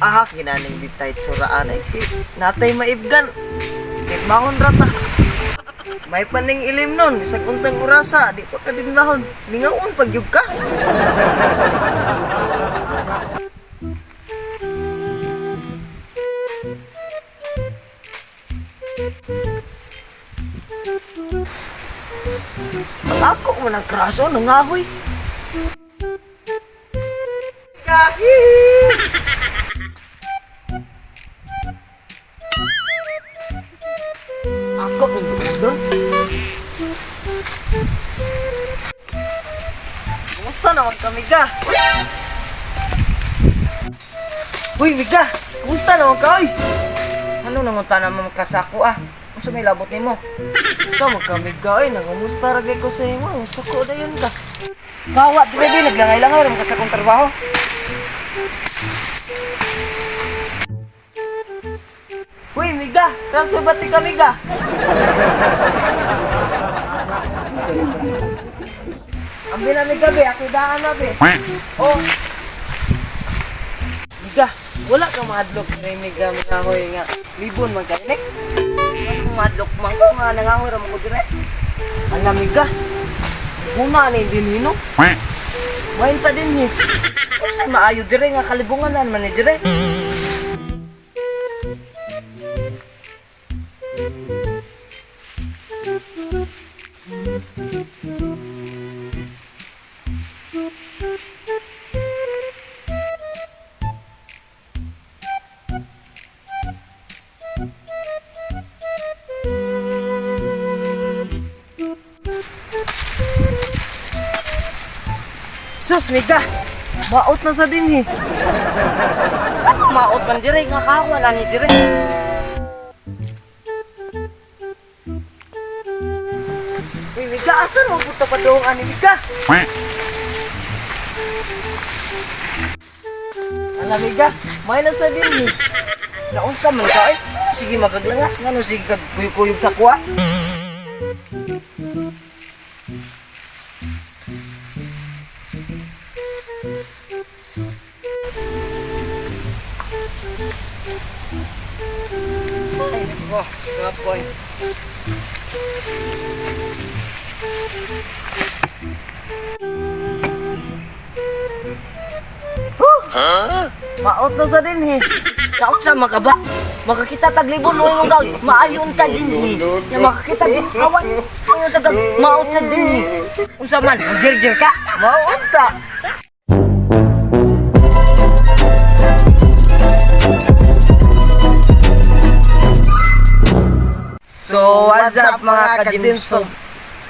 Ah, ginaning di tayo tsuraan ay natay maibgan. Bangon rata. May paning ilim nun, isang unsang urasa, di pa ka din lahon. Lingaon pagyug ka. Ang ako mo ng kraso, nangahoy. Kahi! Ako yung doon. Kumusta naman ka, Miga? Uy, Miga! Kumusta naman ka, oy? Ano nangunta naman ka sa ako, ah? Kung may labot ni mo? Sa ka, Miga, oy? Nangumusta ragay ko sa imo. Sako na yun ka. Bawa, di naglangay-langay naman ka sa kong trabaho. Uy, Miga! Transfer bati ka, Miga! Ambil na, Miga, be. Ako daan na, be. Oh. Miga, wala ka mahadlok kay Miga, mangahoy nga. Libon man ka, inek. Ano mahadlok man ko nga, nangahoy ramon ko dire. Ano, Miga? Guna na din hino. Mahinta din, Kung saan maayo dire nga, kalibungan na naman ni dire. Sus, Miga! Maot na sa din, Ano maot man dire? Nga kawa ni dire. Uy, Miga, asan mo puta pa doong ani, Miga? Ala, Miga, may na sa din, Naunsa man ka, Sige, magaglangas. Nga, sige, kagkuyog-kuyog sa kuha. Ay, kapoy. Maot na sa din, Naot sa magaba. Makakita taglibon mo yung gag. Maayon ka din, Ya makakita din. Awan. Ang sa gag. Maot sa din, Unsa man, magjerjer ka. Maot ka. So, what's up mga ka-Jimstone?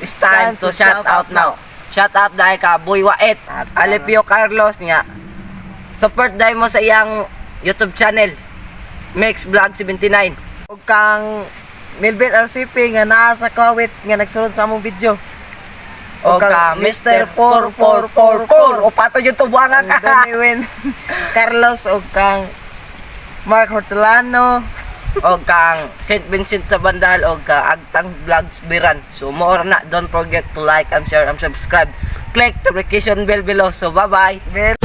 It's time to shout out now. Shout out dahil ka Boy Wait, Alipio Carlos niya. Support dahil mo sa iyang YouTube channel, Mix Vlog 79. Ug kang Melvin RCP nga naa sa Kuwait nga nagsulod sa among video. O kang Mr. 4444 o pato yung tubuanga ka. Doniwin Carlos o kang Mark Hortelano o kang St. Vincent sa Bandal o kang Agtang Vlogs Biran. So more na, don't forget to like and share and subscribe. Click the notification bell below. So bye bye.